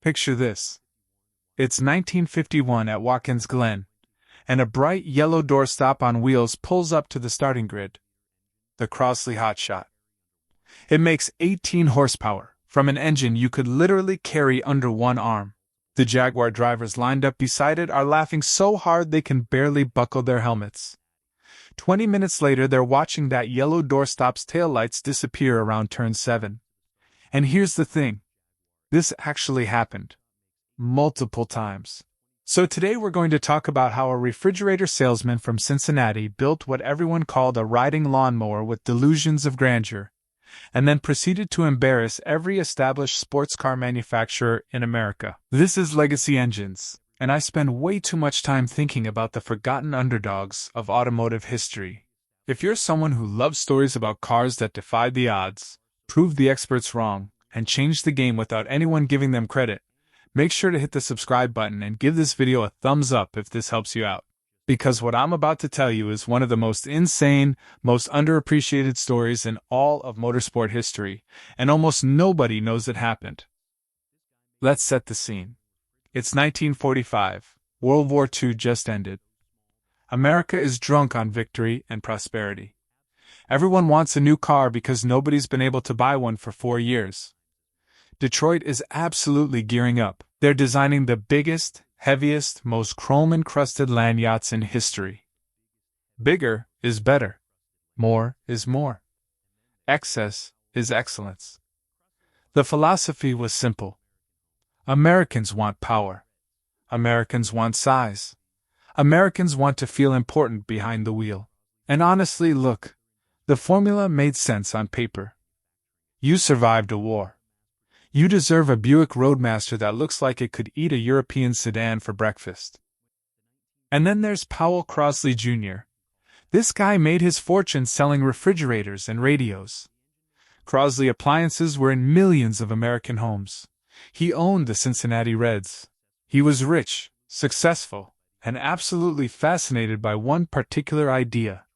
Picture this. It's 1951 at Watkins Glen, and a bright yellow doorstop on wheels pulls up to the starting grid. The Crosley Hotshot. It makes 18 horsepower, from an engine you could literally carry under one arm. The Jaguar drivers lined up beside it are laughing so hard they can barely buckle their helmets. 20 minutes later, they're watching that yellow doorstop's taillights disappear around turn 7. And here's the thing. This actually happened. Multiple times. So today we're going to talk about how a refrigerator salesman from Cincinnati built what everyone called a riding lawnmower with delusions of grandeur, and then proceeded to embarrass every established sports car manufacturer in America. This is Legacy Engines, and I spend way too much time thinking about the forgotten underdogs of automotive history. If you're someone who loves stories about cars that defied the odds, proved the experts wrong, and changed the game without anyone giving them credit, make sure to hit the subscribe button and give this video a thumbs up if this helps you out. Because what I'm about to tell you is one of the most insane, most underappreciated stories in all of motorsport history, and almost nobody knows it happened. Let's set the scene. It's 1945. World War II just ended. America is drunk on victory and prosperity. Everyone wants a new car because nobody's been able to buy one for 4 years. Detroit is absolutely gearing up. They're designing the biggest, heaviest, most chrome-encrusted land yachts in history. Bigger is better. More is more. Excess is excellence. The philosophy was simple. Americans want power. Americans want size. Americans want to feel important behind the wheel. And honestly, look, the formula made sense on paper. You survived a war. You deserve a Buick Roadmaster that looks like it could eat a European sedan for breakfast. And then there's Powell Crosley Jr. This guy made his fortune selling refrigerators and radios. Crosley appliances were in millions of American homes. He owned the Cincinnati Reds. He was rich, successful, and absolutely fascinated by one particular idea,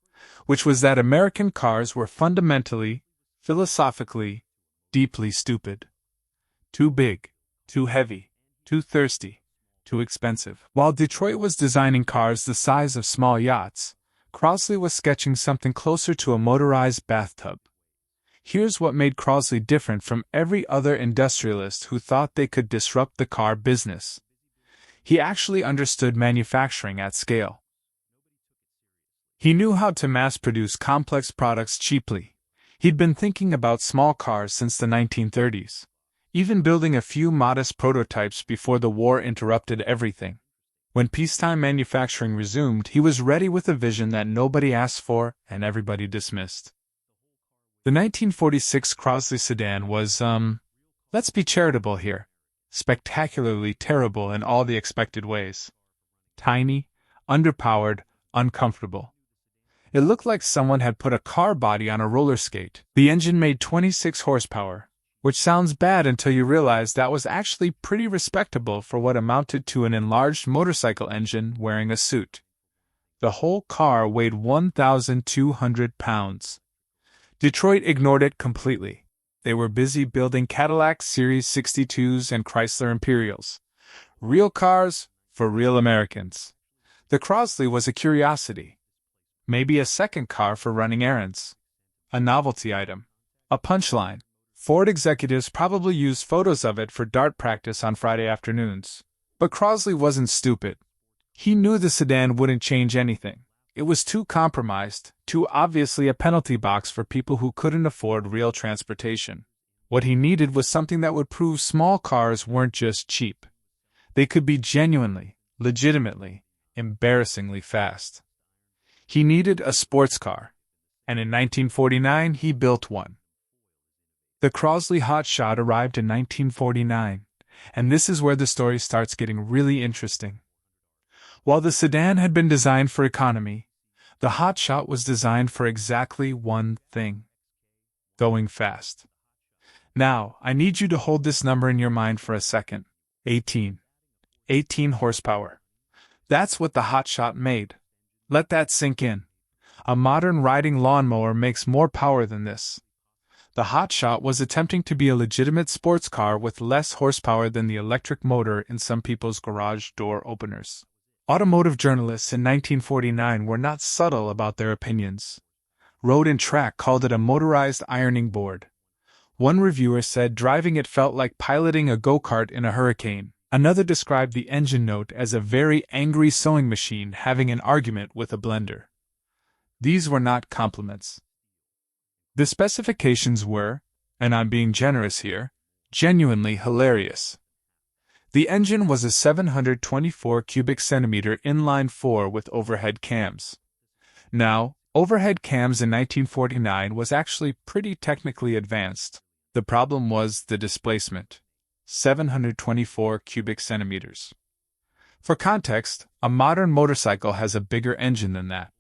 which was that American cars were fundamentally, philosophically, deeply stupid. Too big, too heavy, too thirsty, too expensive. While Detroit was designing cars the size of small yachts, Crosley was sketching something closer to a motorized bathtub. Here's what made Crosley different from every other industrialist who thought they could disrupt the car business. He actually understood manufacturing at scale. He knew how to mass-produce complex products cheaply. He'd been thinking about small cars since the 1930s. Even building a few modest prototypes before the war interrupted everything. When peacetime manufacturing resumed, he was ready with a vision that nobody asked for and everybody dismissed. The 1946 Crosley sedan was, let's be charitable here, spectacularly terrible in all the expected ways. Tiny, underpowered, uncomfortable. It looked like someone had put a car body on a roller skate. The engine made 26 horsepower. Which sounds bad until you realize that was actually pretty respectable for what amounted to an enlarged motorcycle engine wearing a suit. The whole car weighed 1,200 pounds. Detroit ignored it completely. They were busy building Cadillac Series 62s and Chrysler Imperials. Real cars for real Americans. The Crosley was a curiosity. Maybe a second car for running errands. A novelty item. A punchline. Ford executives probably used photos of it for dart practice on Friday afternoons. But Crosley wasn't stupid. He knew the sedan wouldn't change anything. It was too compromised, too obviously a penalty box for people who couldn't afford real transportation. What he needed was something that would prove small cars weren't just cheap. They could be genuinely, legitimately, embarrassingly fast. He needed a sports car. And in 1949 he built one. The Crosley Hotshot arrived in 1949, and this is where the story starts getting really interesting. While the sedan had been designed for economy, the Hotshot was designed for exactly one thing: going fast. Now, I need you to hold this number in your mind for a second. 18 horsepower. That's what the Hotshot made. Let that sink in. A modern riding lawnmower makes more power than this. The Hotshot was attempting to be a legitimate sports car with less horsepower than the electric motor in some people's garage door openers. Automotive journalists in 1949 were not subtle about their opinions. Road and Track called it a motorized ironing board. One reviewer said driving it felt like piloting a go-kart in a hurricane. Another described the engine note as a very angry sewing machine having an argument with a blender. These were not compliments. The specifications were, and I'm being generous here, genuinely hilarious. The engine was a 724 cubic centimeter inline-four with overhead cams. Now, overhead cams in 1949 was actually pretty technically advanced. The problem was the displacement. 724 cubic centimeters. For context, a modern motorcycle has a bigger engine than that.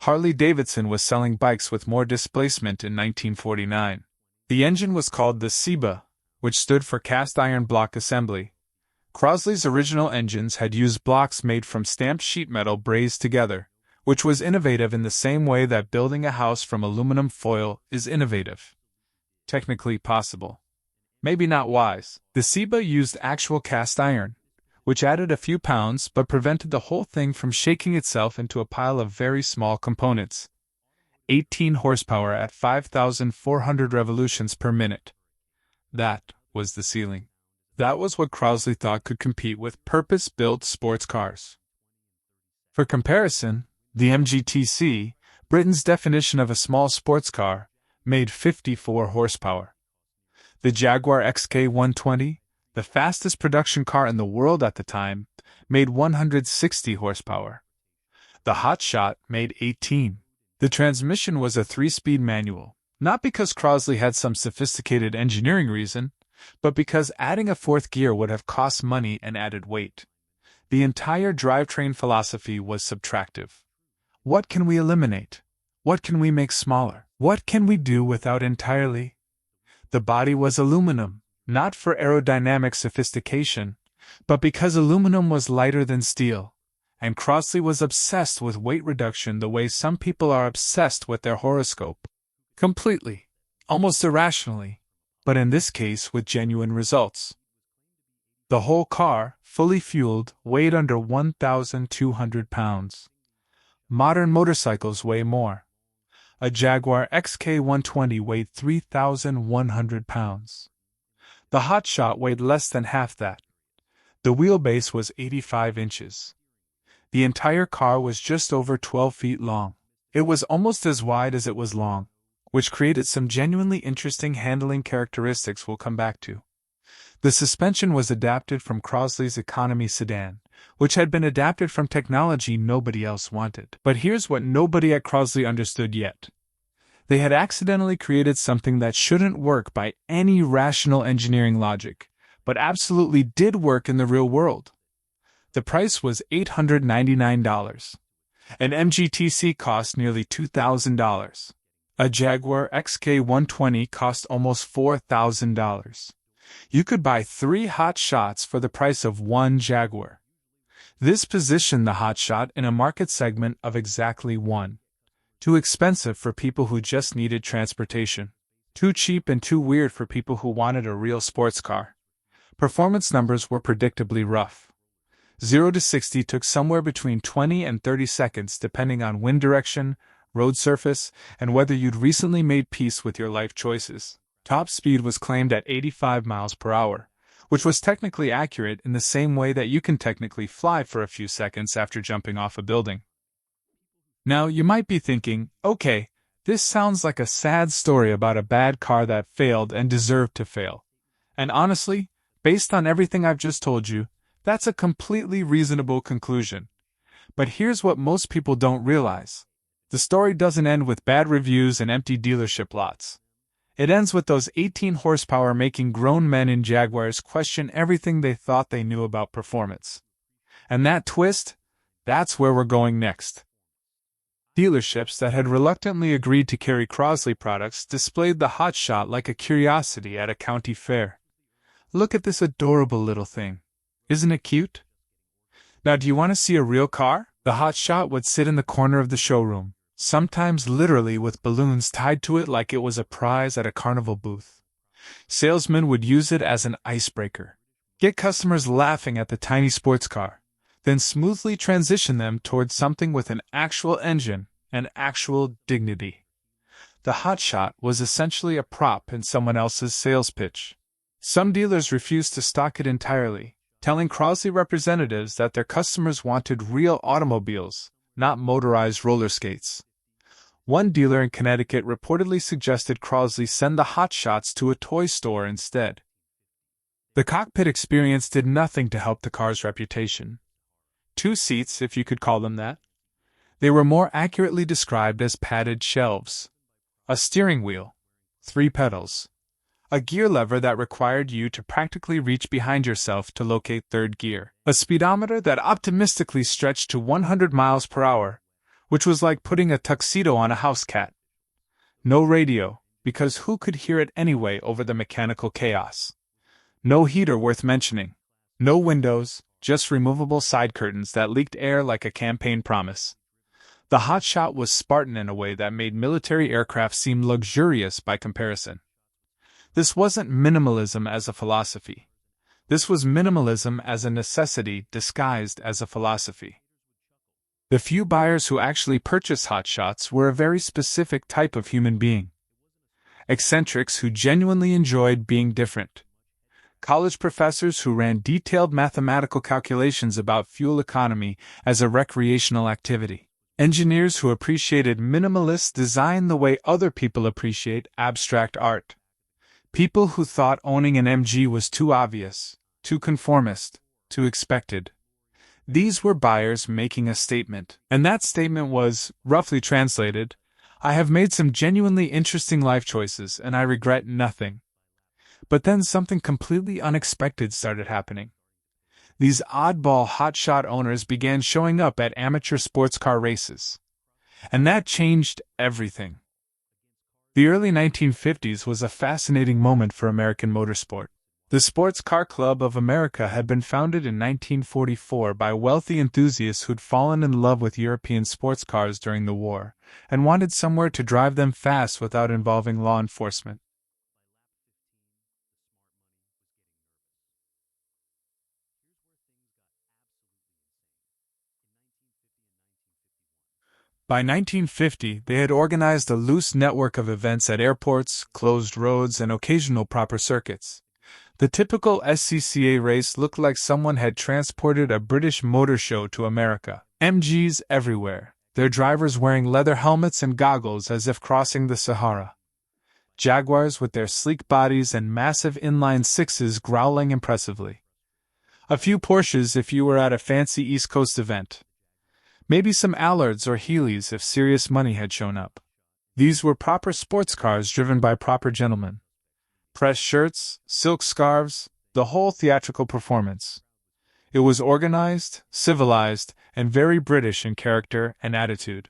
Harley-Davidson was selling bikes with more displacement in 1949. The engine was called the CBA, which stood for Cast Iron Block Assembly. Crosley's original engines had used blocks made from stamped sheet metal brazed together, which was innovative in the same way that building a house from aluminum foil is innovative. Technically possible. Maybe not wise. The CBA used actual cast iron, which added a few pounds but prevented the whole thing from shaking itself into a pile of very small components. 18 horsepower at 5,400 revolutions per minute. That was the ceiling. That was what Crosley thought could compete with purpose-built sports cars. For comparison, the MGTC, Britain's definition of a small sports car, made 54 horsepower. The Jaguar XK120, the fastest production car in the world at the time, made 160 horsepower. The Hotshot made 18. The transmission was a 3-speed manual, not because Crosley had some sophisticated engineering reason, but because adding a fourth gear would have cost money and added weight. The entire drivetrain philosophy was subtractive. What can we eliminate? What can we make smaller? What can we do without entirely? The body was aluminum, not for aerodynamic sophistication, but because aluminum was lighter than steel, and Crosley was obsessed with weight reduction the way some people are obsessed with their horoscope. Completely, almost irrationally, but in this case with genuine results. The whole car, fully fueled, weighed under 1,200 pounds. Modern motorcycles weigh more. A Jaguar XK120 weighed 3,100 pounds. The Hotshot weighed less than half that. The wheelbase was 85 inches. The entire car was just over 12 feet long. It was almost as wide as it was long, which created some genuinely interesting handling characteristics we'll come back to. The suspension was adapted from Crosley's economy sedan, which had been adapted from technology nobody else wanted. But here's what nobody at Crosley understood yet. They had accidentally created something that shouldn't work by any rational engineering logic, but absolutely did work in the real world. The price was $899. An MGTC cost nearly $2,000. A Jaguar XK120 cost almost $4,000. You could buy 3 Hotshots for the price of 1 Jaguar. This positioned the Hotshot in a market segment of exactly 1. Too expensive for people who just needed transportation. Too cheap and too weird for people who wanted a real sports car. Performance numbers were predictably rough. 0 to 60 took somewhere between 20 and 30 seconds depending on wind direction, road surface, and whether you'd recently made peace with your life choices. Top speed was claimed at 85 miles per hour, which was technically accurate in the same way that you can technically fly for a few seconds after jumping off a building. Now, you might be thinking, okay, this sounds like a sad story about a bad car that failed and deserved to fail. And honestly, based on everything I've just told you, that's a completely reasonable conclusion. But here's what most people don't realize. The story doesn't end with bad reviews and empty dealership lots. It ends with those 18 horsepower making grown men in Jaguars question everything they thought they knew about performance. And that twist? That's where we're going next. Dealerships that had reluctantly agreed to carry Crosley products displayed the Hotshot like a curiosity at a county fair. Look at this adorable little thing. Isn't it cute? Now, do you want to see a real car? The Hotshot would sit in the corner of the showroom, sometimes literally with balloons tied to it like it was a prize at a carnival booth. Salesmen would use it as an icebreaker, get customers laughing at the tiny sports car, then smoothly transition them towards something with an actual engine and actual dignity. The Hotshot was essentially a prop in someone else's sales pitch. Some dealers refused to stock it entirely, telling Crosley representatives that their customers wanted real automobiles, not motorized roller skates. One dealer in Connecticut reportedly suggested Crosley send the Hotshots to a toy store instead. The cockpit experience did nothing to help the car's reputation. 2 seats, if you could call them that. They were more accurately described as padded shelves. A steering wheel, 3 pedals, a gear lever that required you to practically reach behind yourself to locate third gear, a speedometer that optimistically stretched to 100 miles per hour, which was like putting a tuxedo on a house cat. No radio, because who could hear it anyway over the mechanical chaos? No heater worth mentioning. No windows, just removable side curtains that leaked air like a campaign promise. The Hotshot was Spartan in a way that made military aircraft seem luxurious by comparison. This wasn't minimalism as a philosophy. This was minimalism as a necessity disguised as a philosophy. The few buyers who actually purchased Hotshots were a very specific type of human being. Eccentrics who genuinely enjoyed being different. College professors who ran detailed mathematical calculations about fuel economy as a recreational activity. Engineers who appreciated minimalist design the way other people appreciate abstract art. People who thought owning an MG was too obvious, too conformist, too expected. These were buyers making a statement, and that statement was, roughly translated, I have made some genuinely interesting life choices and I regret nothing. But then something completely unexpected started happening. These oddball hotshot owners began showing up at amateur sports car races. And that changed everything. The early 1950s was a fascinating moment for American motorsport. The Sports Car Club of America had been founded in 1944 by wealthy enthusiasts who'd fallen in love with European sports cars during the war, and wanted somewhere to drive them fast without involving law enforcement. By 1950, they had organized a loose network of events at airports, closed roads, and occasional proper circuits. The typical SCCA race looked like someone had transported a British motor show to America. MGs everywhere, their drivers wearing leather helmets and goggles as if crossing the Sahara. Jaguars with their sleek bodies and massive inline sixes growling impressively. A few Porsches if you were at a fancy East Coast event. Maybe some Allards or Healys if serious money had shown up. These were proper sports cars driven by proper gentlemen. Pressed shirts, silk scarves, the whole theatrical performance. It was organized, civilized, and very British in character and attitude.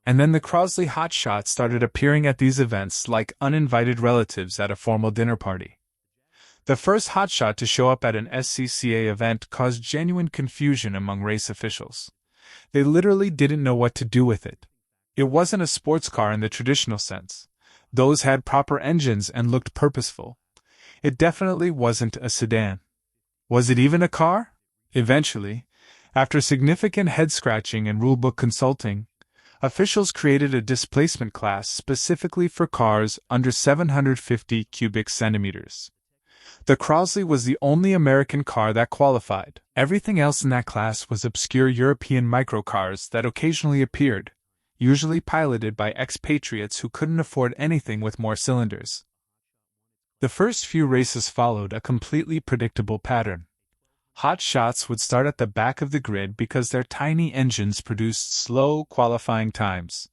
And then the Crosley Hotshots started appearing at these events like uninvited relatives at a formal dinner party. The first Hotshot to show up at an SCCA event caused genuine confusion among race officials. They literally didn't know what to do with it. It wasn't a sports car in the traditional sense. Those had proper engines and looked purposeful. It definitely wasn't a sedan. Was it even a car? Eventually, after significant head-scratching and rulebook consulting, officials created a displacement class specifically for cars under 750 cubic centimeters. The Crosley was the only American car that qualified. Everything else in that class was obscure European microcars that occasionally appeared, usually piloted by expatriates who couldn't afford anything with more cylinders. The first few races followed a completely predictable pattern. Hot shots would start at the back of the grid because their tiny engines produced slow qualifying times.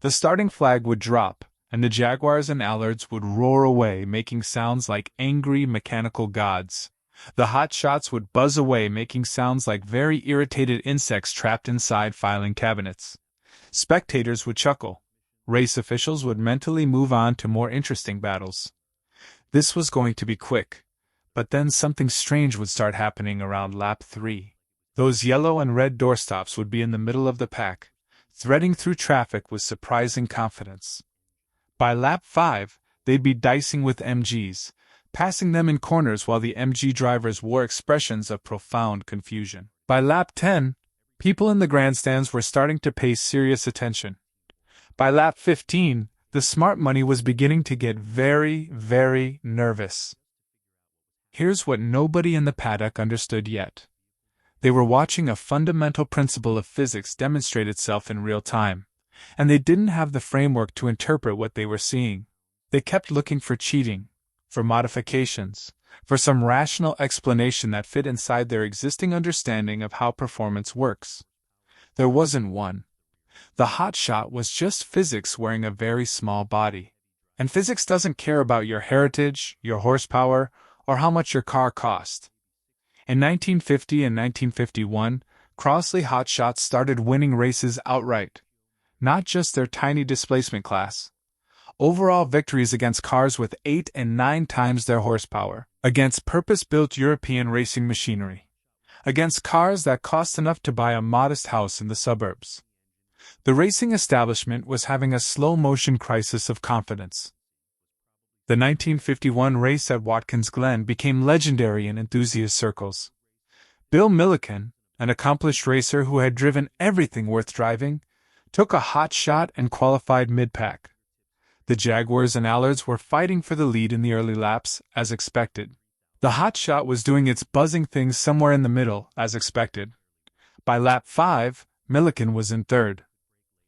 The starting flag would drop, and the Jaguars and Allards would roar away, making sounds like angry mechanical gods. The hot shots would buzz away, making sounds like very irritated insects trapped inside filing cabinets. Spectators would chuckle. Race officials would mentally move on to more interesting battles. This was going to be quick, but then something strange would start happening around lap 3. Those yellow and red doorstops would be in the middle of the pack, threading through traffic with surprising confidence. By lap 5, they'd be dicing with MGs, passing them in corners while the MG drivers wore expressions of profound confusion. By lap 10, people in the grandstands were starting to pay serious attention. By lap 15, the smart money was beginning to get very, very nervous. Here's what nobody in the paddock understood yet. They were watching a fundamental principle of physics demonstrate itself in real time, and they didn't have the framework to interpret what they were seeing. They kept looking for cheating, for modifications, for some rational explanation that fit inside their existing understanding of how performance works. There wasn't one. The hotshot was just physics wearing a very small body. And physics doesn't care about your heritage, your horsepower, or how much your car cost. In 1950 and 1951, Crosley Hotshots started winning races outright. Not just their tiny displacement class. Overall victories against cars with 8 and 9 times their horsepower. Against purpose-built European racing machinery. Against cars that cost enough to buy a modest house in the suburbs. The racing establishment was having a slow-motion crisis of confidence. The 1951 race at Watkins Glen became legendary in enthusiast circles. Bill Milliken, an accomplished racer who had driven everything worth driving, took a hot shot and qualified mid-pack. The Jaguars and Allards were fighting for the lead in the early laps, as expected. The hot shot was doing its buzzing thing somewhere in the middle, as expected. By lap 5, Milliken was in third.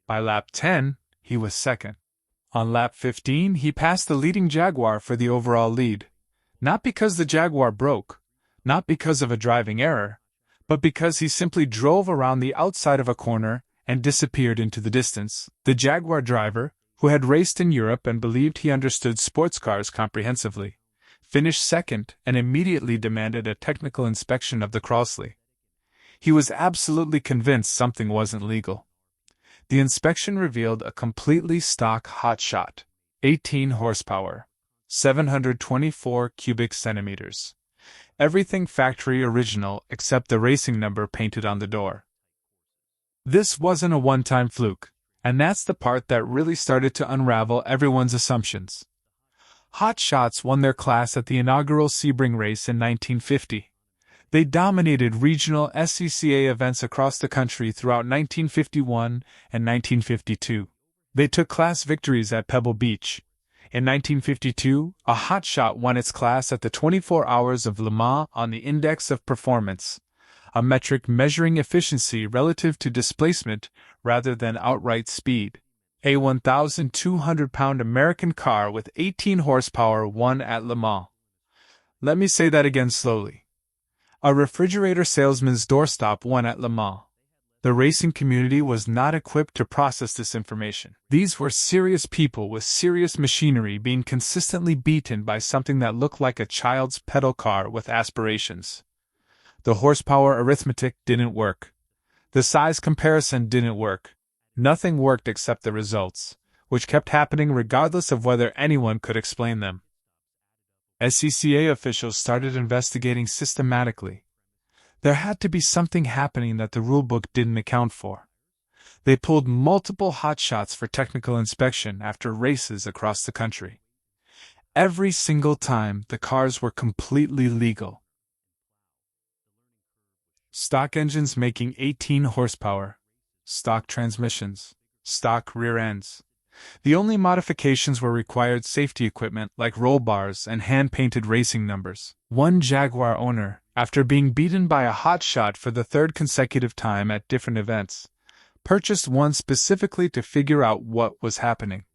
By lap 10, he was second. On lap 15, he passed the leading Jaguar for the overall lead. Not because the Jaguar broke, not because of a driving error, but because he simply drove around the outside of a corner and disappeared into the distance. The Jaguar driver, who had raced in Europe and believed he understood sports cars comprehensively, finished second and immediately demanded a technical inspection of the Crosley. He was absolutely convinced something wasn't legal. The inspection revealed a completely stock hotshot, 18 horsepower, 724 cubic centimeters. Everything factory original except the racing number painted on the door. This wasn't a one-time fluke, and that's the part that really started to unravel everyone's assumptions. Hotshots won their class at the inaugural Sebring race in 1950. They dominated regional SCCA events across the country throughout 1951 and 1952. They took class victories at Pebble Beach. In 1952, a hotshot won its class at the 24 Hours of Le Mans on the Index of Performance, a metric measuring efficiency relative to displacement rather than outright speed. A 1,200-pound American car with 18 horsepower won at Le Mans. Let me say that again slowly. A refrigerator salesman's doorstop won at Le Mans. The racing community was not equipped to process this information. These were serious people with serious machinery being consistently beaten by something that looked like a child's pedal car with aspirations. The horsepower arithmetic didn't work. The size comparison didn't work. Nothing worked except the results, which kept happening regardless of whether anyone could explain them. SCCA officials started investigating systematically. There had to be something happening that the rulebook didn't account for. They pulled multiple hotshots for technical inspection after races across the country. Every single time, the cars were completely legal. Stock engines making 18 horsepower. Stock transmissions. Stock rear ends. The only modifications were required safety equipment like roll bars and hand-painted racing numbers. One Jaguar owner, after being beaten by a hotshot for the third consecutive time at different events, purchased one specifically to figure out what was happening.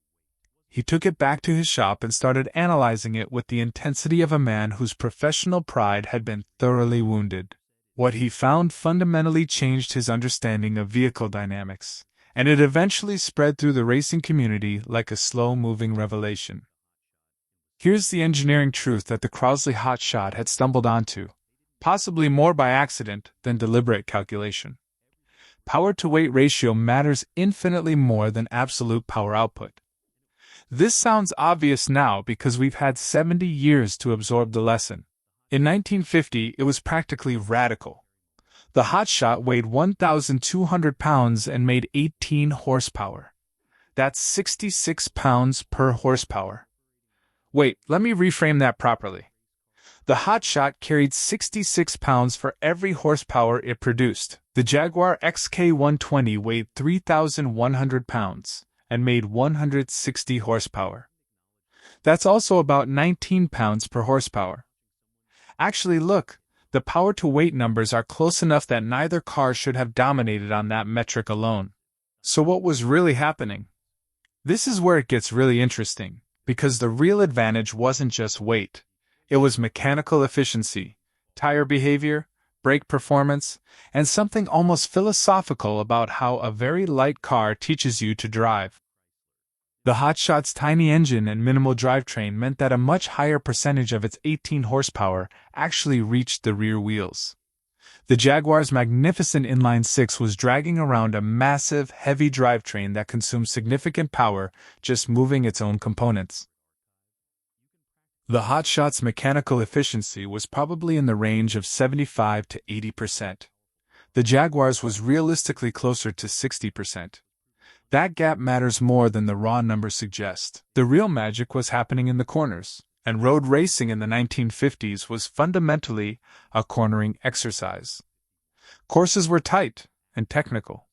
He took it back to his shop and started analyzing it with the intensity of a man whose professional pride had been thoroughly wounded. What he found fundamentally changed his understanding of vehicle dynamics, and it eventually spread through the racing community like a slow-moving revelation. Here's the engineering truth that the Crosley Hotshot had stumbled onto, possibly more by accident than deliberate calculation. Power-to-weight ratio matters infinitely more than absolute power output. This sounds obvious now because we've had 70 years to absorb the lesson. In 1950, it was practically radical. The Hotshot weighed 1,200 pounds and made 18 horsepower. That's 66 pounds per horsepower. Wait, let me reframe that properly. The Hotshot carried 66 pounds for every horsepower it produced. The Jaguar XK120 weighed 3,100 pounds and made 160 horsepower. That's also about 19 pounds per horsepower. Actually, look, the power-to-weight numbers are close enough that neither car should have dominated on that metric alone. So what was really happening? This is where it gets really interesting, because the real advantage wasn't just weight. It was mechanical efficiency, tire behavior, brake performance, and something almost philosophical about how a very light car teaches you to drive. The Hotshot's tiny engine and minimal drivetrain meant that a much higher percentage of its 18 horsepower actually reached the rear wheels. The Jaguar's magnificent inline-six was dragging around a massive, heavy drivetrain that consumed significant power just moving its own components. The Hotshot's mechanical efficiency was probably in the range of 75 to 80%. The Jaguar's was realistically closer to 60%. That gap matters more than the raw numbers suggest. The real magic was happening in the corners, and road racing in the 1950s was fundamentally a cornering exercise. Courses were tight and technical.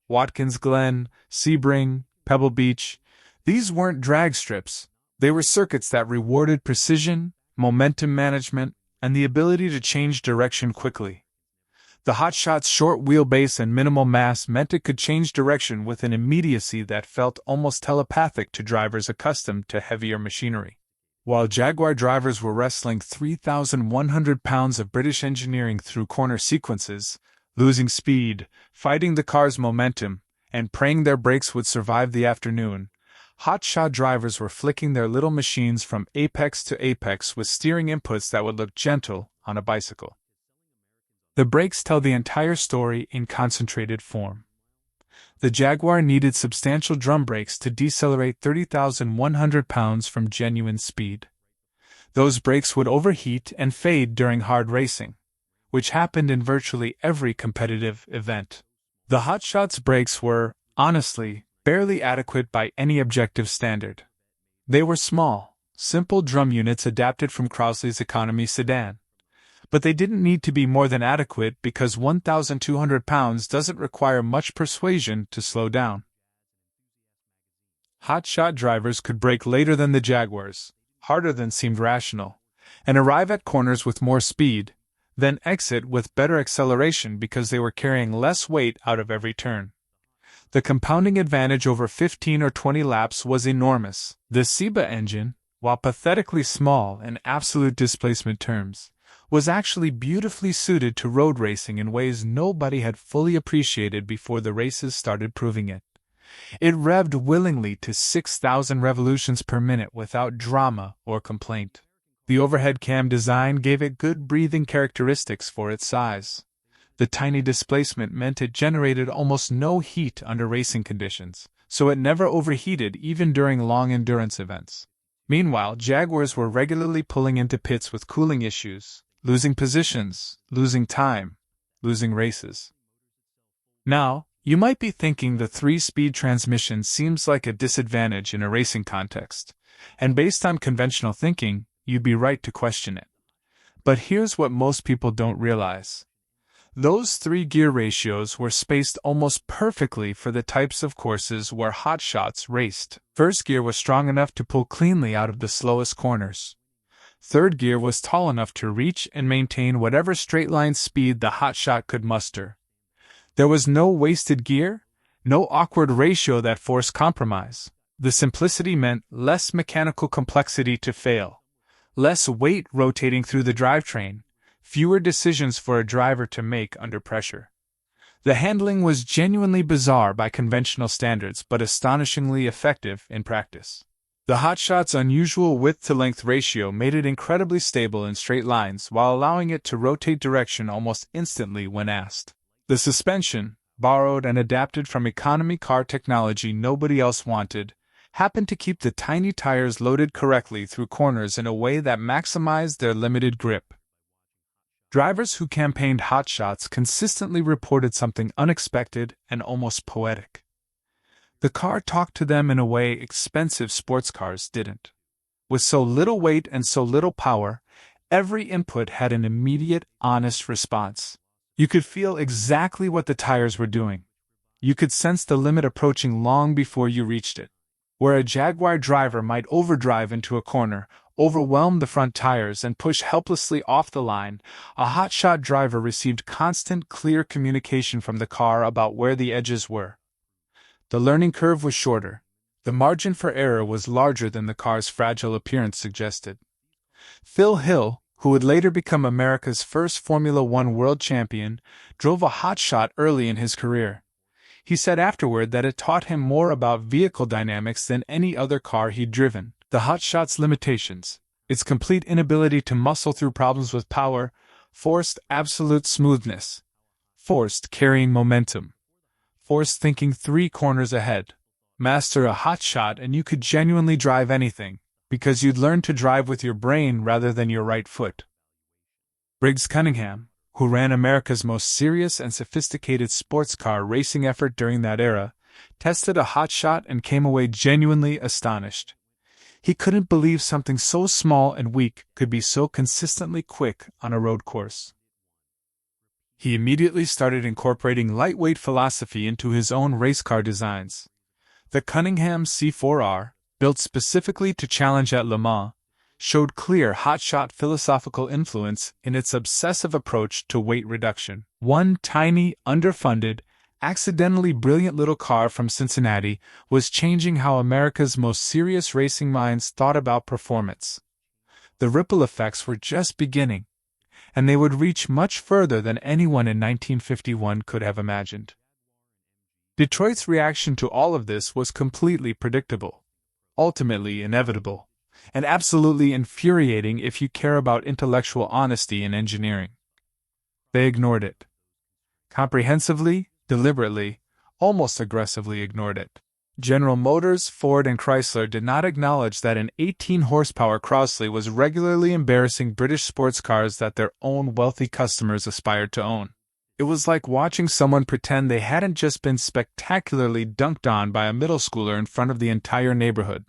Watkins Glen, Sebring, Pebble Beach, these weren't drag strips. They were circuits that rewarded precision, momentum management, and the ability to change direction quickly. The Hotshot's short wheelbase and minimal mass meant it could change direction with an immediacy that felt almost telepathic to drivers accustomed to heavier machinery. While Jaguar drivers were wrestling 3,100 pounds of British engineering through corner sequences, losing speed, fighting the car's momentum, and praying their brakes would survive the afternoon, Hotshot drivers were flicking their little machines from apex to apex with steering inputs that would look gentle on a bicycle. The brakes tell the entire story in concentrated form. The Jaguar needed substantial drum brakes to decelerate 30,100 pounds from genuine speed. Those brakes would overheat and fade during hard racing, which happened in virtually every competitive event. The Hotshot's brakes were, honestly, barely adequate by any objective standard. They were small, simple drum units adapted from Crosley's economy sedan. But they didn't need to be more than adequate because 1,200 pounds doesn't require much persuasion to slow down. Hotshot drivers could brake later than the Jaguars, harder than seemed rational, and arrive at corners with more speed, then exit with better acceleration because they were carrying less weight out of every turn. The compounding advantage over 15 or 20 laps was enormous. The SCCA engine, while pathetically small in absolute displacement terms, was actually beautifully suited to road racing in ways nobody had fully appreciated before the races started proving it. It revved willingly to 6,000 revolutions per minute without drama or complaint. The overhead cam design gave it good breathing characteristics for its size. The tiny displacement meant it generated almost no heat under racing conditions, so it never overheated even during long endurance events. Meanwhile, Jaguars were regularly pulling into pits with cooling issues, losing positions, losing time, losing races. Now, you might be thinking the 3-speed transmission seems like a disadvantage in a racing context, and based on conventional thinking, you'd be right to question it. But here's what most people don't realize. Those 3-gear ratios were spaced almost perfectly for the types of courses where Hotshots raced. First gear was strong enough to pull cleanly out of the slowest corners. Third gear was tall enough to reach and maintain whatever straight-line speed the Hotshot could muster. There was no wasted gear, no awkward ratio that forced compromise. The simplicity meant less mechanical complexity to fail, less weight rotating through the drivetrain, fewer decisions for a driver to make under pressure. The handling was genuinely bizarre by conventional standards but astonishingly effective in practice. The Hotshot's unusual width-to-length ratio made it incredibly stable in straight lines while allowing it to rotate direction almost instantly when asked. The suspension, borrowed and adapted from economy car technology nobody else wanted, happened to keep the tiny tires loaded correctly through corners in a way that maximized their limited grip. Drivers who campaigned hotshots consistently reported something unexpected and almost poetic. The car talked to them in a way expensive sports cars didn't. With so little weight and so little power, every input had an immediate, honest response. You could feel exactly what the tires were doing. You could sense the limit approaching long before you reached it. Where a Jaguar driver might overdrive into a corner, overwhelm the front tires, and push helplessly off the line, a hotshot driver received constant, clear communication from the car about where the edges were. The learning curve was shorter. The margin for error was larger than the car's fragile appearance suggested. Phil Hill, who would later become America's first Formula One world champion, drove a hotshot early in his career. He said afterward that it taught him more about vehicle dynamics than any other car he'd driven. The hotshot's limitations, its complete inability to muscle through problems with power, forced absolute smoothness, forced carrying momentum, forced thinking 3 corners ahead. Master a hotshot and you could genuinely drive anything, because you'd learn to drive with your brain rather than your right foot. Briggs Cunningham, who ran America's most serious and sophisticated sports car racing effort during that era, tested a hotshot and came away genuinely astonished. He couldn't believe something so small and weak could be so consistently quick on a road course. He immediately started incorporating lightweight philosophy into his own race car designs. The Cunningham C4R, built specifically to challenge at Le Mans, showed clear hotshot philosophical influence in its obsessive approach to weight reduction. One tiny, underfunded, accidentally brilliant little car from Cincinnati was changing how America's most serious racing minds thought about performance. The ripple effects were just beginning, and they would reach much further than anyone in 1951 could have imagined. Detroit's reaction to all of this was completely predictable, ultimately inevitable, and absolutely infuriating if you care about intellectual honesty in engineering. They ignored it. Comprehensively, deliberately, almost aggressively ignored it. General Motors, Ford, and Chrysler did not acknowledge that an 18-horsepower Crosley was regularly embarrassing British sports cars that their own wealthy customers aspired to own. It was like watching someone pretend they hadn't just been spectacularly dunked on by a middle schooler in front of the entire neighborhood.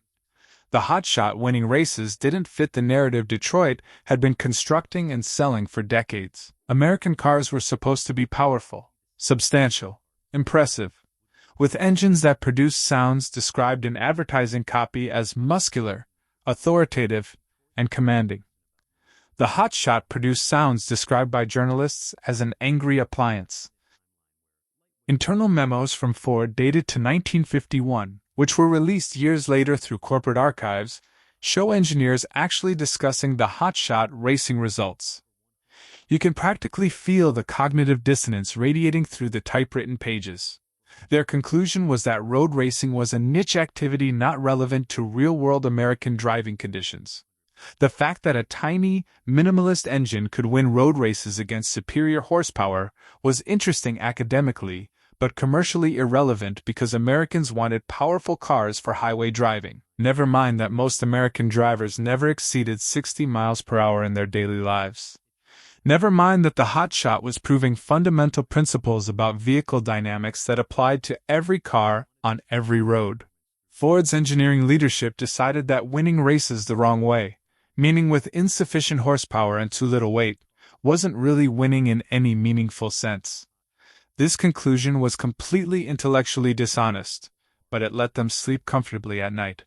The hotshot winning races didn't fit the narrative Detroit had been constructing and selling for decades. American cars were supposed to be powerful, substantial, impressive, with engines that produced sounds described in advertising copy as muscular, authoritative, and commanding. The hotshot produced sounds described by journalists as an angry appliance. Internal memos from Ford dated to 1951, which were released years later through corporate archives, show engineers actually discussing the hotshot racing results. You can practically feel the cognitive dissonance radiating through the typewritten pages. Their conclusion was that road racing was a niche activity not relevant to real-world American driving conditions. The fact that a tiny, minimalist engine could win road races against superior horsepower was interesting academically, but commercially irrelevant because Americans wanted powerful cars for highway driving. Never mind that most American drivers never exceeded 60 miles per hour in their daily lives. Never mind that the hotshot was proving fundamental principles about vehicle dynamics that applied to every car on every road. Ford's engineering leadership decided that winning races the wrong way, meaning with insufficient horsepower and too little weight, wasn't really winning in any meaningful sense. This conclusion was completely intellectually dishonest, but it let them sleep comfortably at night.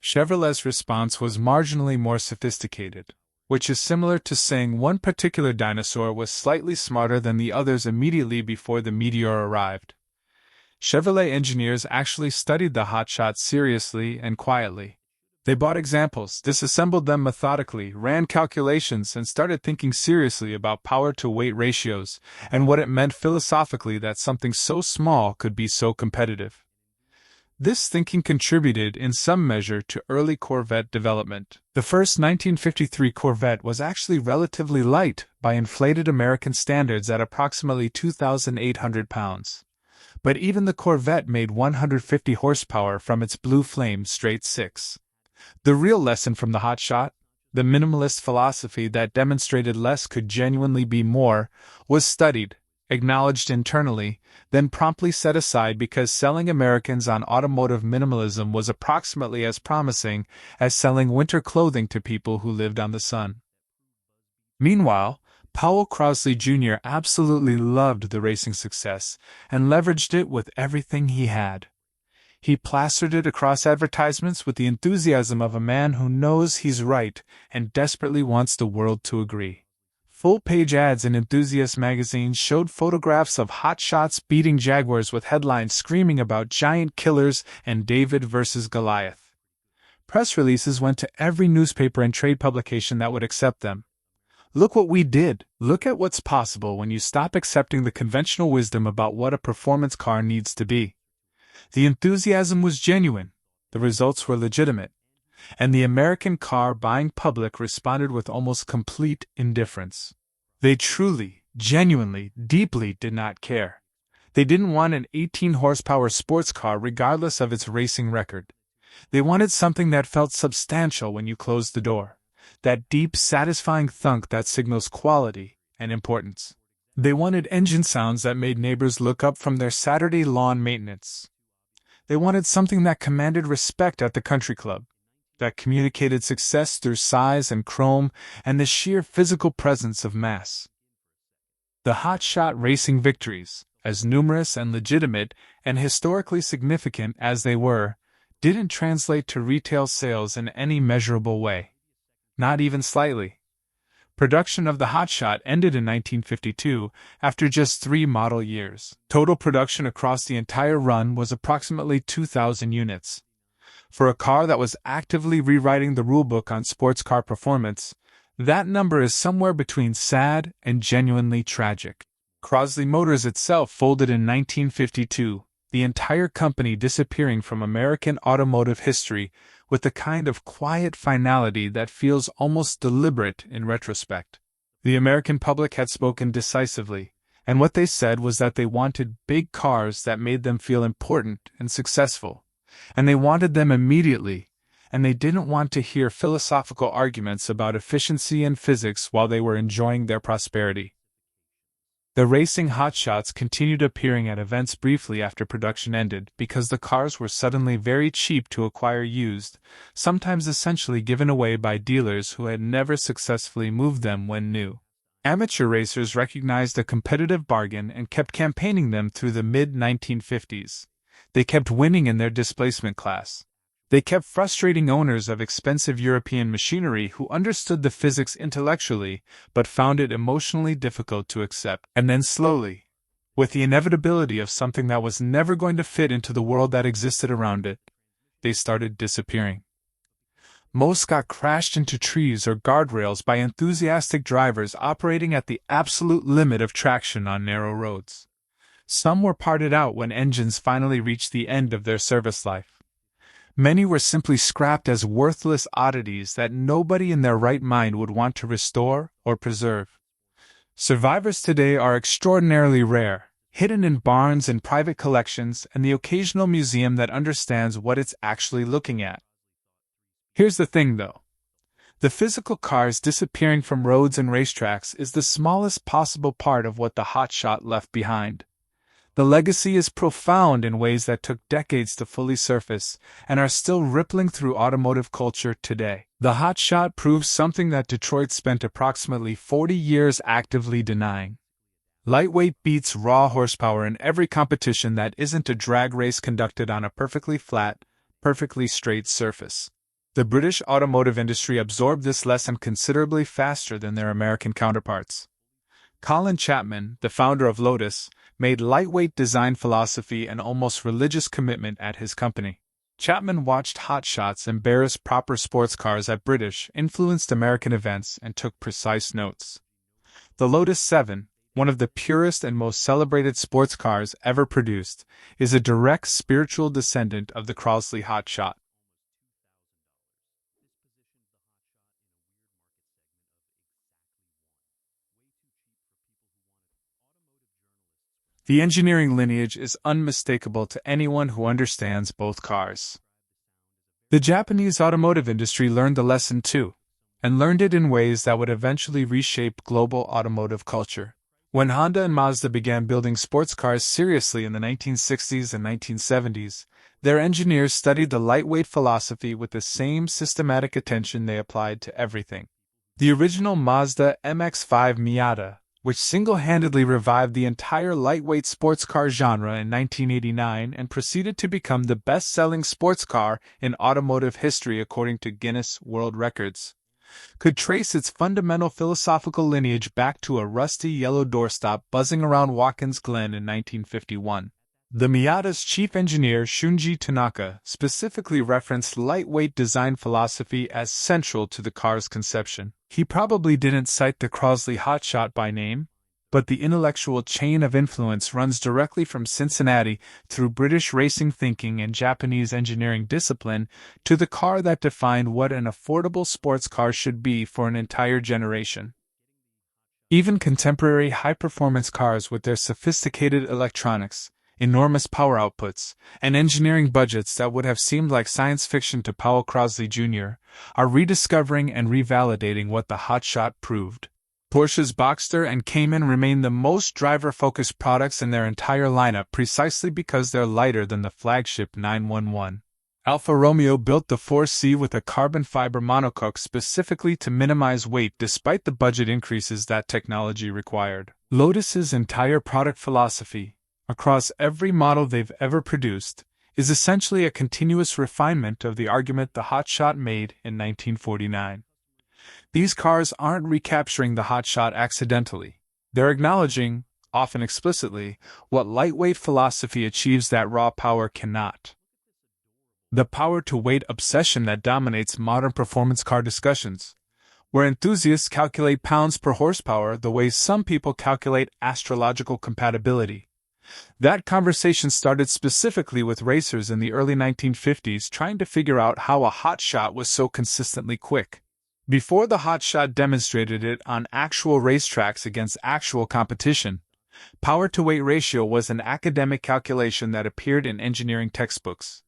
Chevrolet's response was marginally more sophisticated, which is similar to saying one particular dinosaur was slightly smarter than the others immediately before the meteor arrived. Chevrolet engineers actually studied the hotshot seriously and quietly. They bought examples, disassembled them methodically, ran calculations, and started thinking seriously about power-to-weight ratios and what it meant philosophically that something so small could be so competitive. This thinking contributed in some measure to early Corvette development. The first 1953 Corvette was actually relatively light by inflated American standards at approximately 2,800 pounds. But even the Corvette made 150 horsepower from its Blue Flame straight six. The real lesson from the Hotshot, the minimalist philosophy that demonstrated less could genuinely be more, was studied, acknowledged internally, then promptly set aside because selling Americans on automotive minimalism was approximately as promising as selling winter clothing to people who lived on the sun. Meanwhile, Powell Crosley Jr. absolutely loved the racing success and leveraged it with everything he had. He plastered it across advertisements with the enthusiasm of a man who knows he's right and desperately wants the world to agree. Full-page ads in enthusiast magazines showed photographs of hotshots beating Jaguars with headlines screaming about giant killers and David versus Goliath. Press releases went to every newspaper and trade publication that would accept them. Look what we did! Look at what's possible when you stop accepting the conventional wisdom about what a performance car needs to be. The enthusiasm was genuine, the results were legitimate, and the American car-buying public responded with almost complete indifference. They truly, genuinely, deeply did not care. They didn't want an 18-horsepower sports car regardless of its racing record. They wanted something that felt substantial when you closed the door, that deep, satisfying thunk that signals quality and importance. They wanted engine sounds that made neighbors look up from their Saturday lawn maintenance. They wanted something that commanded respect at the country club, that communicated success through size and chrome and the sheer physical presence of mass. The hotshot racing victories, as numerous and legitimate and historically significant as they were, didn't translate to retail sales in any measurable way. Not even slightly. Production of the Hotshot ended in 1952 after just 3 model years. Total production across the entire run was approximately 2,000 units. For a car that was actively rewriting the rulebook on sports car performance, that number is somewhere between sad and genuinely tragic. Crosley Motors itself folded in 1952, the entire company disappearing from American automotive history with the kind of quiet finality that feels almost deliberate in retrospect. The American public had spoken decisively, and what they said was that they wanted big cars that made them feel important and successful, and they wanted them immediately, and they didn't want to hear philosophical arguments about efficiency and physics while they were enjoying their prosperity. The racing hotshots continued appearing at events briefly after production ended because the cars were suddenly very cheap to acquire used, sometimes essentially given away by dealers who had never successfully moved them when new. Amateur racers recognized a competitive bargain and kept campaigning them through the mid-1950s. They kept winning in their displacement class. They kept frustrating owners of expensive European machinery who understood the physics intellectually but found it emotionally difficult to accept. And then slowly, with the inevitability of something that was never going to fit into the world that existed around it, they started disappearing. Most got crashed into trees or guardrails by enthusiastic drivers operating at the absolute limit of traction on narrow roads. Some were parted out when engines finally reached the end of their service life. Many were simply scrapped as worthless oddities that nobody in their right mind would want to restore or preserve. Survivors today are extraordinarily rare, hidden in barns and private collections and the occasional museum that understands what it's actually looking at. Here's the thing though. The physical cars disappearing from roads and racetracks is the smallest possible part of what the hotshot left behind. The legacy is profound in ways that took decades to fully surface and are still rippling through automotive culture today. The Hotshot proves something that Detroit spent approximately 40 years actively denying. Lightweight beats raw horsepower in every competition that isn't a drag race conducted on a perfectly flat, perfectly straight surface. The British automotive industry absorbed this lesson considerably faster than their American counterparts. Colin Chapman, the founder of Lotus, made lightweight design philosophy an almost religious commitment at his company. Chapman watched hotshots embarrass proper sports cars at British-influenced American events and took precise notes. The Lotus 7, one of the purest and most celebrated sports cars ever produced, is a direct spiritual descendant of the Crosley Hotshot. The engineering lineage is unmistakable to anyone who understands both cars. The Japanese automotive industry learned the lesson too, and learned it in ways that would eventually reshape global automotive culture. When Honda and Mazda began building sports cars seriously in the 1960s and 1970s, their engineers studied the lightweight philosophy with the same systematic attention they applied to everything. The original Mazda MX-5 Miata, which single-handedly revived the entire lightweight sports car genre in 1989 and proceeded to become the best-selling sports car in automotive history according to Guinness World Records, could trace its fundamental philosophical lineage back to a rusty yellow doorstop buzzing around Watkins Glen in 1951. The Miata's chief engineer Shunji Tanaka specifically referenced lightweight design philosophy as central to the car's conception. He probably didn't cite the Crosley Hotshot by name, but the intellectual chain of influence runs directly from Cincinnati through British racing thinking and Japanese engineering discipline to the car that defined what an affordable sports car should be for an entire generation. Even contemporary high-performance cars with their sophisticated electronics, enormous power outputs, and engineering budgets that would have seemed like science fiction to Powell Crosley Jr., are rediscovering and revalidating what the Hotshot proved. Porsche's Boxster and Cayman remain the most driver-focused products in their entire lineup precisely because they're lighter than the flagship 911. Alfa Romeo built the 4C with a carbon fiber monocoque specifically to minimize weight despite the budget increases that technology required. Lotus's entire product philosophy, across every model they've ever produced, is essentially a continuous refinement of the argument the Hotshot made in 1949. These cars aren't recapturing the Hotshot accidentally. They're acknowledging, often explicitly, what lightweight philosophy achieves that raw power cannot. The power-to-weight obsession that dominates modern performance car discussions, where enthusiasts calculate pounds per horsepower the way some people calculate astrological compatibility. That conversation started specifically with racers in the early 1950s trying to figure out how a Hotshot was so consistently quick. Before the Hotshot demonstrated it on actual racetracks against actual competition, power-to-weight ratio was an academic calculation that appeared in engineering textbooks.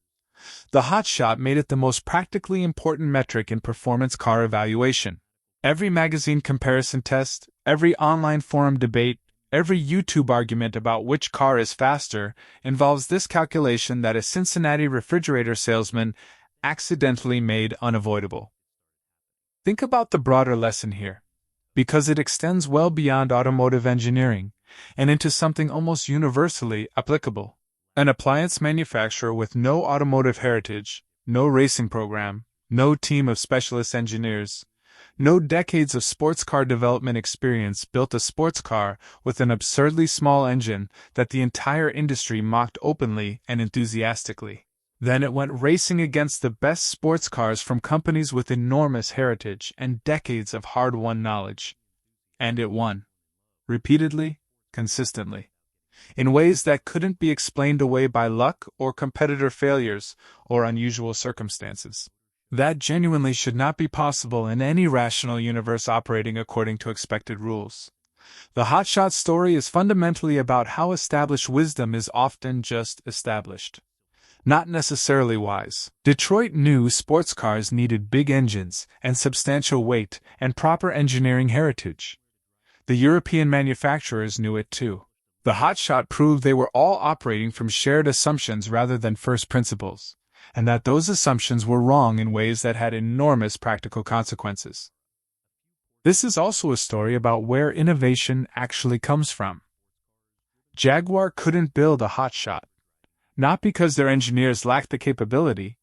The Hotshot made it the most practically important metric in performance car evaluation. Every magazine comparison test, every online forum debate, every YouTube argument about which car is faster involves this calculation that a Cincinnati refrigerator salesman accidentally made unavoidable. Think about the broader lesson here, because it extends well beyond automotive engineering and into something almost universally applicable. An appliance manufacturer with no automotive heritage, no racing program, no team of specialist engineers, no decades of sports car development experience built a sports car with an absurdly small engine that the entire industry mocked openly and enthusiastically. Then it went racing against the best sports cars from companies with enormous heritage and decades of hard-won knowledge. And it won. Repeatedly, consistently. In ways that couldn't be explained away by luck or competitor failures or unusual circumstances. That genuinely should not be possible in any rational universe operating according to expected rules. The Hotshot story is fundamentally about how established wisdom is often just established. Not necessarily wise. Detroit knew sports cars needed big engines and substantial weight and proper engineering heritage. The European manufacturers knew it too. The Hotshot proved they were all operating from shared assumptions rather than first principles, and that those assumptions were wrong in ways that had enormous practical consequences. This is also a story about where innovation actually comes from. Jaguar couldn't build a Hotshot, not because their engineers lacked the capability,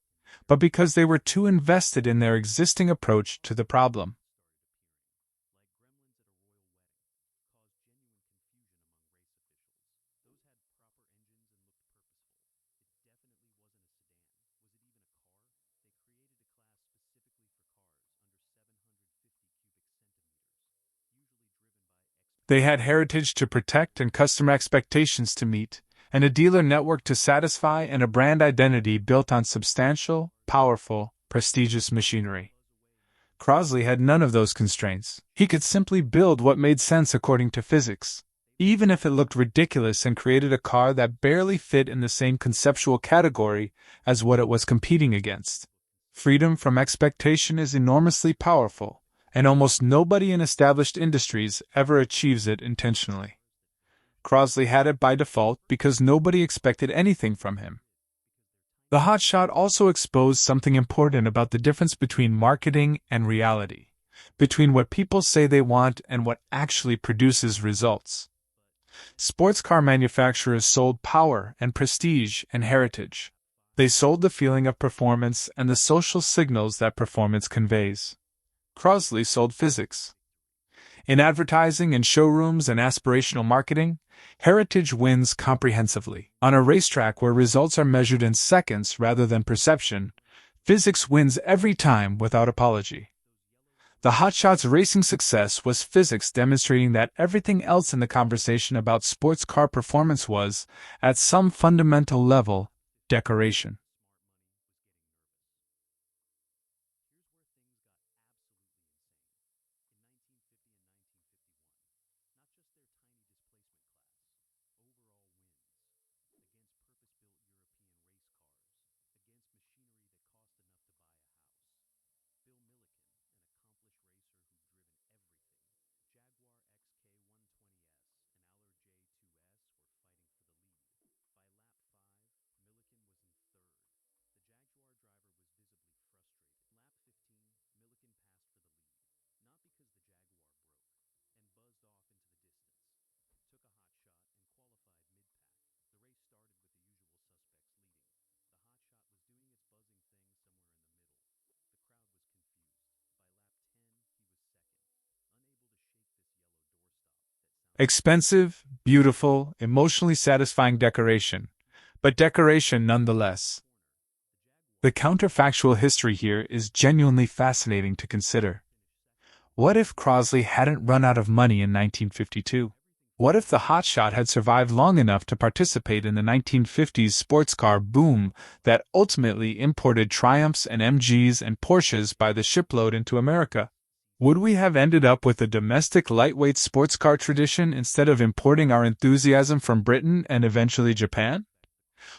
but because they were too invested in their existing approach to the problem. They had heritage to protect and customer expectations to meet, and a dealer network to satisfy and a brand identity built on substantial, powerful, prestigious machinery. Crosley had none of those constraints. He could simply build what made sense according to physics. even if it looked ridiculous and created a car that barely fit in the same conceptual category as what it was competing against. Freedom from expectation is enormously powerful, and almost nobody in established industries ever achieves it intentionally. Crosley had it by default because nobody expected anything from him. The Hotshot also exposed something important about the difference between marketing and reality, between what people say they want and what actually produces results. Sports car manufacturers sold power and prestige and heritage. They sold the feeling of performance and the social signals that performance conveys. Crosley sold physics. In advertising and showrooms and aspirational marketing, heritage wins comprehensively. On a racetrack where results are measured in seconds rather than perception, physics wins every time without apology. The Hotshot's racing success was physics demonstrating that everything else in the conversation about sports car performance was, at some fundamental level, decoration. Expensive, beautiful, emotionally satisfying decoration, but decoration nonetheless. The counterfactual history here is genuinely fascinating to consider. What if Crosley hadn't run out of money in 1952? What if the Hotshot had survived long enough to participate in the 1950s sports car boom that ultimately imported Triumphs and MGs and Porsches by the shipload into America? Would we have ended up with a domestic lightweight sports car tradition instead of importing our enthusiasm from Britain and eventually Japan?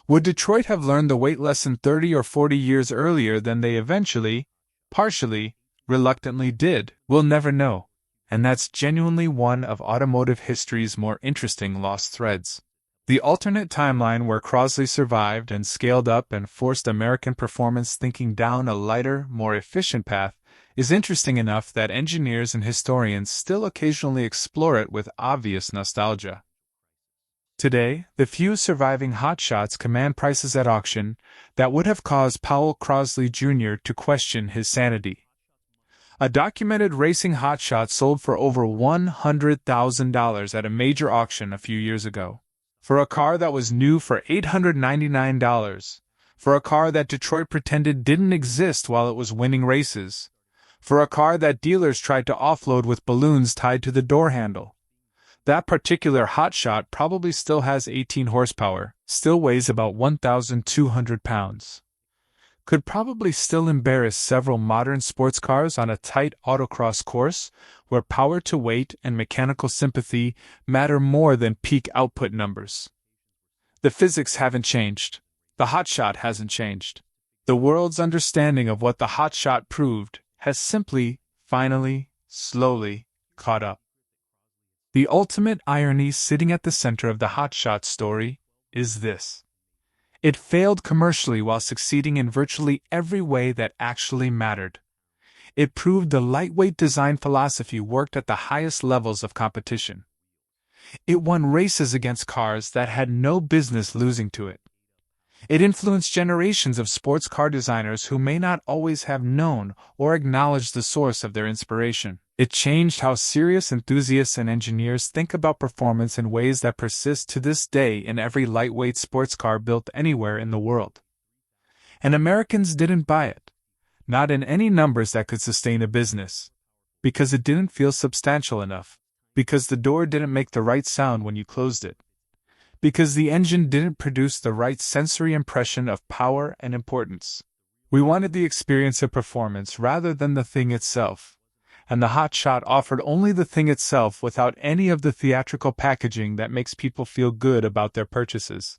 Would Detroit have learned the weight lesson 30 or 40 years earlier than they eventually, partially, reluctantly did? We'll never know. And that's genuinely one of automotive history's more interesting lost threads. The alternate timeline where Crosley survived and scaled up and forced American performance thinking down a lighter, more efficient path is interesting enough that engineers and historians still occasionally explore it with obvious nostalgia. Today, the few surviving Hotshots command prices at auction that would have caused Powell Crosley Jr. to question his sanity. A documented racing Hotshot sold for over $100,000 at a major auction a few years ago. For a car that was new for $899. For a car that Detroit pretended didn't exist while it was winning races. For a car that dealers tried to offload with balloons tied to the door handle. That particular Hotshot probably still has 18 horsepower, still weighs about 1,200 pounds. Could probably still embarrass several modern sports cars on a tight autocross course where power to weight and mechanical sympathy matter more than peak output numbers. The physics haven't changed. The Hotshot hasn't changed. The world's understanding of what the Hotshot proved has simply, finally, slowly, caught up. The ultimate irony sitting at the center of the Hotshot story is this. It failed commercially while succeeding in virtually every way that actually mattered. It proved the lightweight design philosophy worked at the highest levels of competition. It won races against cars that had no business losing to it. It influenced generations of sports car designers who may not always have known or acknowledged the source of their inspiration. It changed how serious enthusiasts and engineers think about performance in ways that persist to this day in every lightweight sports car built anywhere in the world. And Americans didn't buy it. Not in any numbers that could sustain a business. Because it didn't feel substantial enough. Because the door didn't make the right sound when you closed it. Because the engine didn't produce the right sensory impression of power and importance. We wanted the experience of performance rather than the thing itself. and the Hotshot offered only the thing itself without any of the theatrical packaging that makes people feel good about their purchases.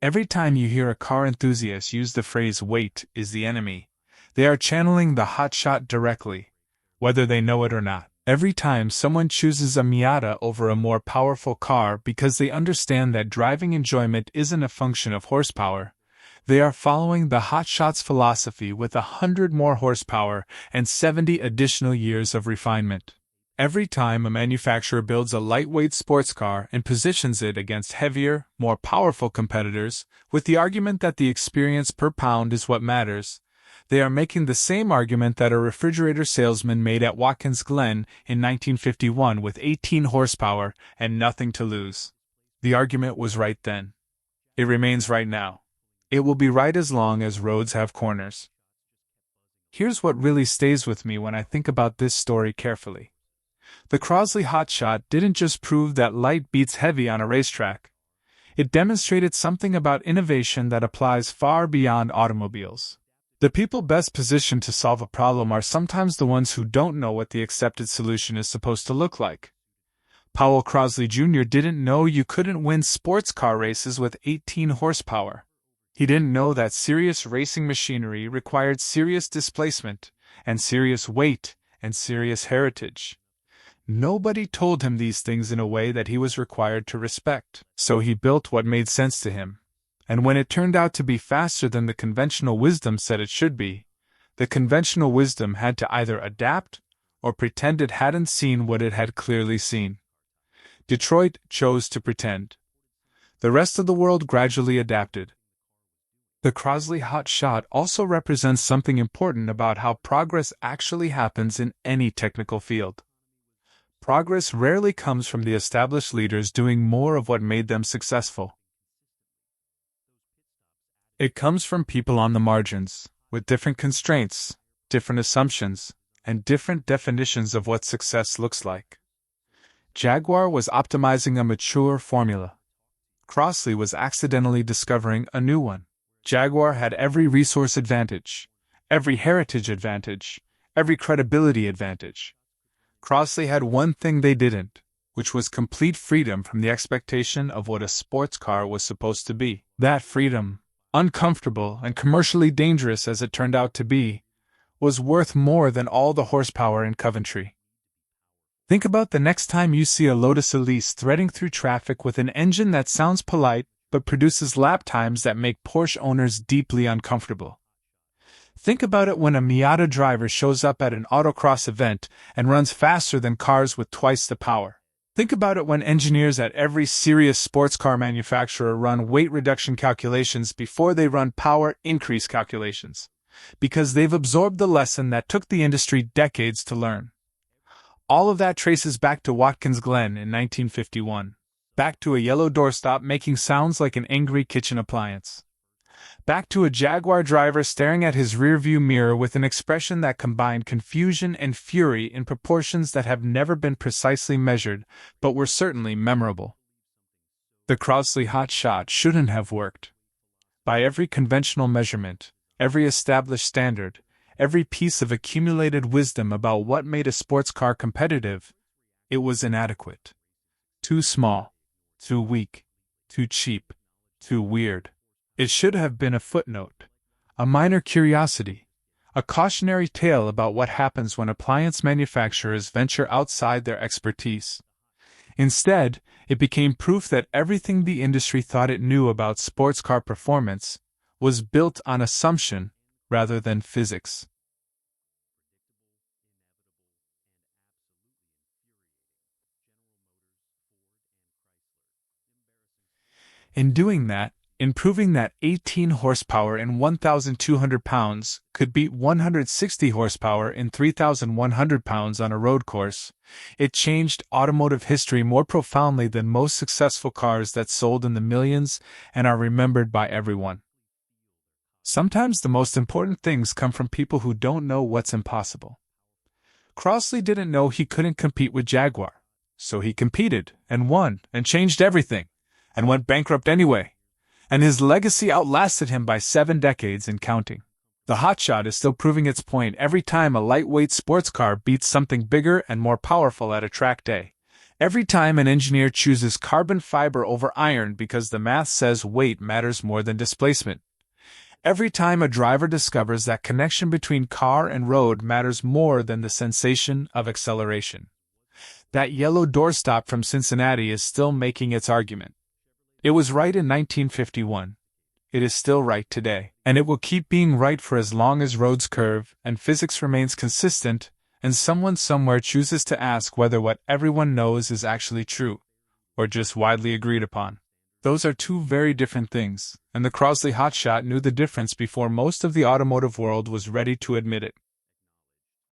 Every time you hear a car enthusiast use the phrase "weight is the enemy," they are channeling the Hotshot directly, whether they know it or not. Every time someone chooses a Miata over a more powerful car because they understand that driving enjoyment isn't a function of horsepower, they are following the Hotshot's philosophy with 100 more horsepower and 70 additional years of refinement. Every time a manufacturer builds a lightweight sports car and positions it against heavier, more powerful competitors, with the argument that the experience per pound is what matters, they are making the same argument that a refrigerator salesman made at Watkins Glen in 1951 with 18 horsepower and nothing to lose. The argument was right then. It remains right now. It will be right as long as roads have corners. Here's what really stays with me when I think about this story carefully. The Crosley Hotshot didn't just prove that light beats heavy on a racetrack. It demonstrated something about innovation that applies far beyond automobiles. The people best positioned to solve a problem are sometimes the ones who don't know what the accepted solution is supposed to look like. Powell Crosley Jr. didn't know you couldn't win sports car races with 18 horsepower. He didn't know that serious racing machinery required serious displacement, and serious weight, and serious heritage. Nobody told him these things in a way that he was required to respect. So he built what made sense to him. And when it turned out to be faster than the conventional wisdom said it should be, the conventional wisdom had to either adapt or pretend it hadn't seen what it had clearly seen. Detroit chose to pretend. The rest of the world gradually adapted. The Crosley Hotshot also represents something important about how progress actually happens in any technical field. Progress rarely comes from the established leaders doing more of what made them successful. It comes from people on the margins, with different constraints, different assumptions, and different definitions of what success looks like. Jaguar was optimizing a mature formula. Crosley was accidentally discovering a new one. Jaguar had every resource advantage, every heritage advantage, every credibility advantage. Crosley had one thing they didn't, which was complete freedom from the expectation of what a sports car was supposed to be. That freedom, uncomfortable and commercially dangerous as it turned out to be, was worth more than all the horsepower in Coventry. Think about the next time you see a Lotus Elise threading through traffic with an engine that sounds polite but produces lap times that make Porsche owners deeply uncomfortable. Think about it when a Miata driver shows up at an autocross event and runs faster than cars with twice the power. Think about it when engineers at every serious sports car manufacturer run weight reduction calculations before they run power increase calculations, because they've absorbed the lesson that took the industry decades to learn. All of that traces back to Watkins Glen in 1951. Back to a yellow doorstop making sounds like an angry kitchen appliance. Back to a Jaguar driver staring at his rearview mirror with an expression that combined confusion and fury in proportions that have never been precisely measured, but were certainly memorable. The Crosley Hotshot shouldn't have worked. By every conventional measurement, every established standard, every piece of accumulated wisdom about what made a sports car competitive, it was inadequate. Too small, too weak, too cheap, too weird. It should have been a footnote, a minor curiosity, a cautionary tale about what happens when appliance manufacturers venture outside their expertise. Instead, it became proof that everything the industry thought it knew about sports car performance was built on assumption rather than physics. In doing that, in proving that 18 horsepower in 1,200 pounds could beat 160 horsepower in 3,100 pounds on a road course, it changed automotive history more profoundly than most successful cars that sold in the millions and are remembered by everyone. Sometimes the most important things come from people who don't know what's impossible. Crosley didn't know he couldn't compete with Jaguar, so he competed and won and changed everything, and went bankrupt anyway. And his legacy outlasted him by 7 decades and counting. The Hotshot is still proving its point every time a lightweight sports car beats something bigger and more powerful at a track day. Every time an engineer chooses carbon fiber over iron because the math says weight matters more than displacement. Every time a driver discovers that connection between car and road matters more than the sensation of acceleration. That yellow doorstop from Cincinnati is still making its argument. It was right in 1951. It is still right today, and it will keep being right for as long as roads curve and physics remains consistent, and someone somewhere chooses to ask whether what everyone knows is actually true, or just widely agreed upon. Those are two very different things, and the Crosley Hotshot knew the difference before most of the automotive world was ready to admit it.